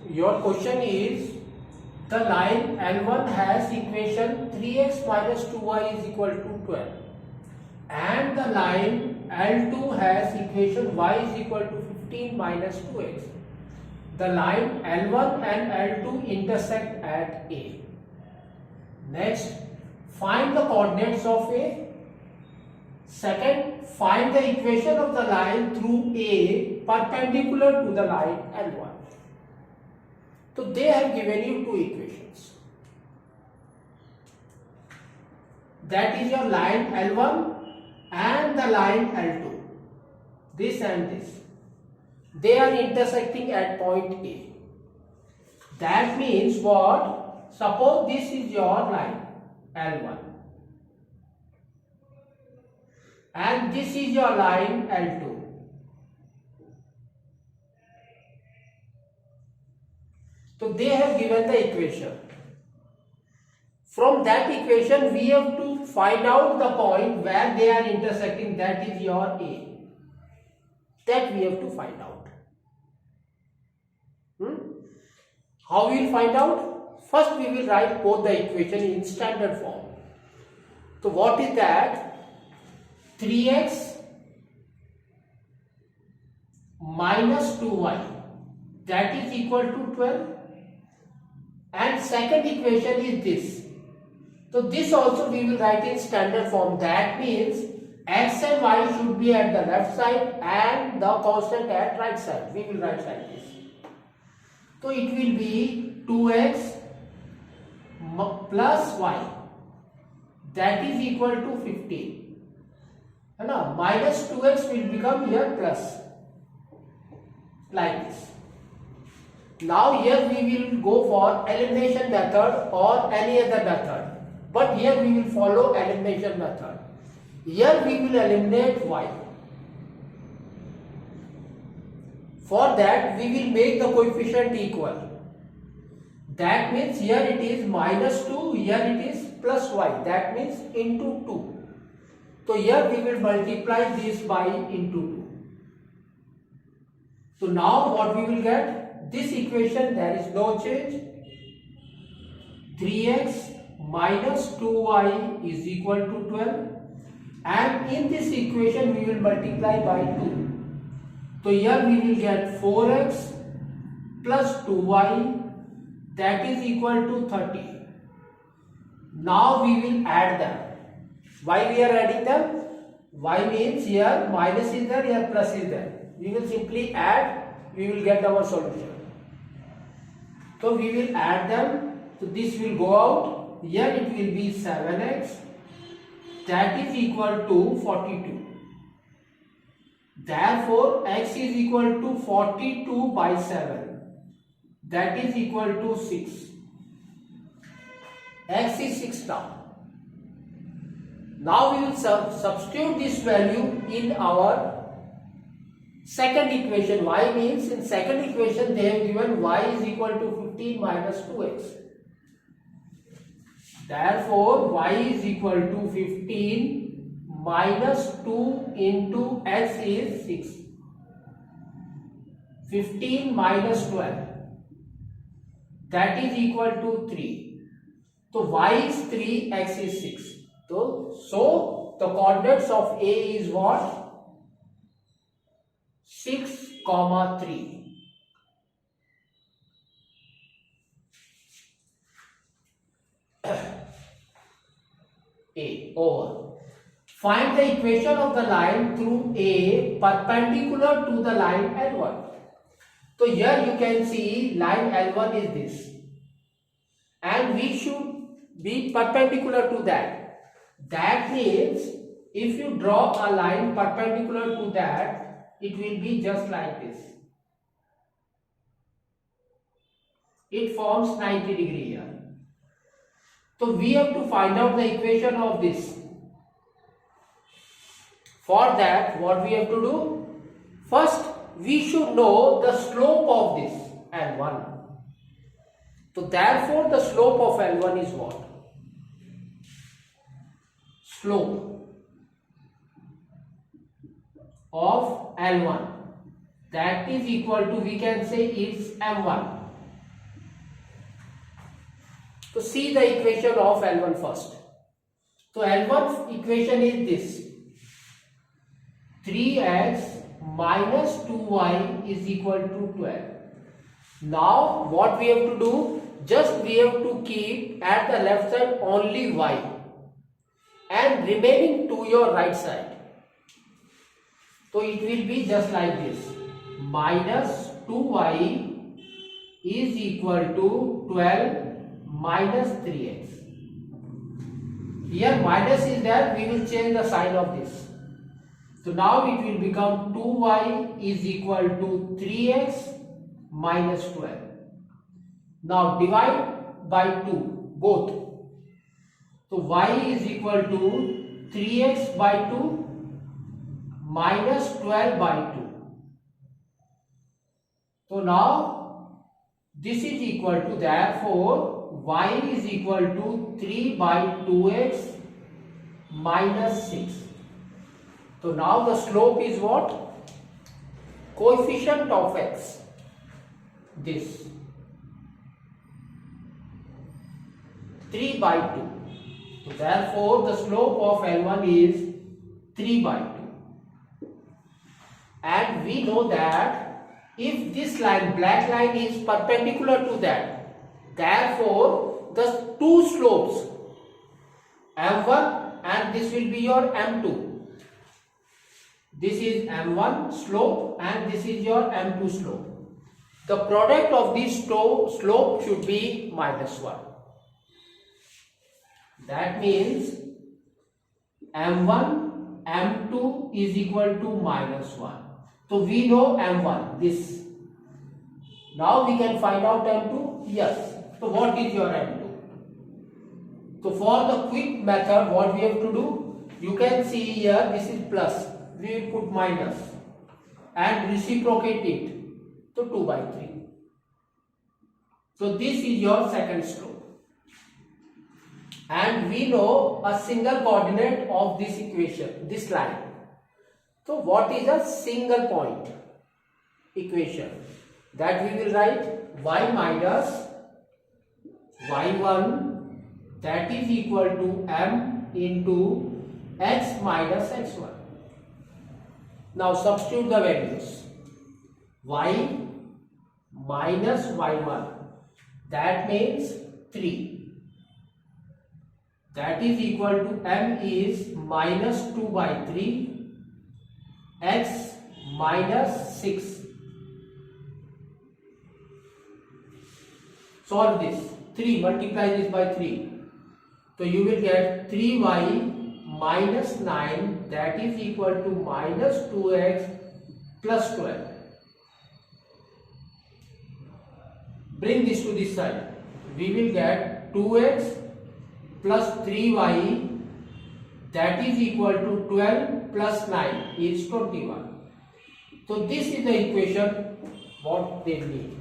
Your question is, the line L1 has equation 3x minus 2y is equal to 12, and the line L2 has equation y is equal to 15 minus 2x. The line L1 and L2 intersect at A. Next, find the coordinates of A. Second, find the equation of the line through A perpendicular to the line L1. So they have given you two equations. That is your line L1 and the line L2. This and this. They are intersecting at point A. That means what? Suppose this is your line L1 and this is your line L2. So they have given the equation. From that equation we have to find out the point where they are intersecting, that is your A. That we have to find out. How we will find out? First we will write both the equation in standard form. So what is that? 3x minus 2y, that is equal to 12. And second equation is this. So this also we will write in standard form. That means x and y should be at the left side and the constant at right side. We will write like this. So it will be 2x plus y, that is equal to 15. Minus 2x will become here plus, like this. Now here we will go for elimination method or any other method, but here we will follow elimination method. Here we will eliminate y. For that we will make the coefficient equal. That means here it is minus 2, here it is plus y, that means into 2. So here we will multiply this by into 2. So now what we will get? This equation, there is no change. 3x minus 2y is equal to 12, and in this equation we will multiply by 2. So here we will get 4x plus 2y, that is equal to 30. Now we will add them. Why we are adding them? Y means here minus is there, here plus is there. We will simply add, we will get our solution. So we will add them. So this will go out. Here it will be 7x, that is equal to 42. Therefore x is equal to 42 by 7, that is equal to 6. X is 6 now. Now we will substitute this value in our second equation. Y means in second equation they have given y is equal to 15 minus 2x. Therefore y is equal to 15 minus 2 into x is 6. 15 minus 12, that is equal to 3. So y is 3, x is 6. So the coordinates of A is what? 6, 3. A over. Find the equation of the line through A perpendicular to the line L1. So here you can see line L1 is this, and we should be perpendicular to that. That means if you draw a line perpendicular to that, it will be just like this. It forms 90 degree here. So we have to find out the equation of this. For that, what we have to do? First, we should know the slope of this L1. So therefore, the slope of L1 is what? Slope of L1, that is equal to, we can say it's M1. see the equation of L1 first. So L1 equation is this: 3x minus 2y is equal to 12. Now what we have to do? Just we have to keep at the left side only y and remaining to your right side. So it will be just like this: minus 2y is equal to 12 minus 3x. Here minus is there, we will change the sign of this. So now it will become 2y is equal to 3x minus 12. Now divide by 2 both. So y is equal to 3x by 2 minus 12 by 2. So now this is equal to, therefore y is equal to 3 by 2x minus 6. So now the slope is what? Coefficient of x. This 3 by 2. So therefore the slope of L1 is 3 by 2. And we know that if this line, black line, is perpendicular to that, therefore the two slopes, M1 and this will be your M2. This is M1 slope and this is your M2 slope. The product of these slope should be minus 1. That means M1, M2 is equal to minus 1. So we know M1, this. Now we can find out M2. Yes. So what is your M2? So for the quick method, what we have to do? You can see here, this is plus. We will put minus and reciprocate it. So 2 by 3. So this is your second slope. And we know a single coordinate of this equation, this line. So what is a single point equation? That we will write y minus y1, that is equal to m into x minus x1. Now substitute the values. Y minus y1, that means 3. That is equal to m is minus 2 by 3, x minus 6. Solve this. 3, multiply this by 3. So you will get 3y minus 9, that is equal to minus 2x plus 12. Bring this to this side. We will get 2x plus 3y, that is equal to 12 plus 9 is 21. So this is the equation what they need.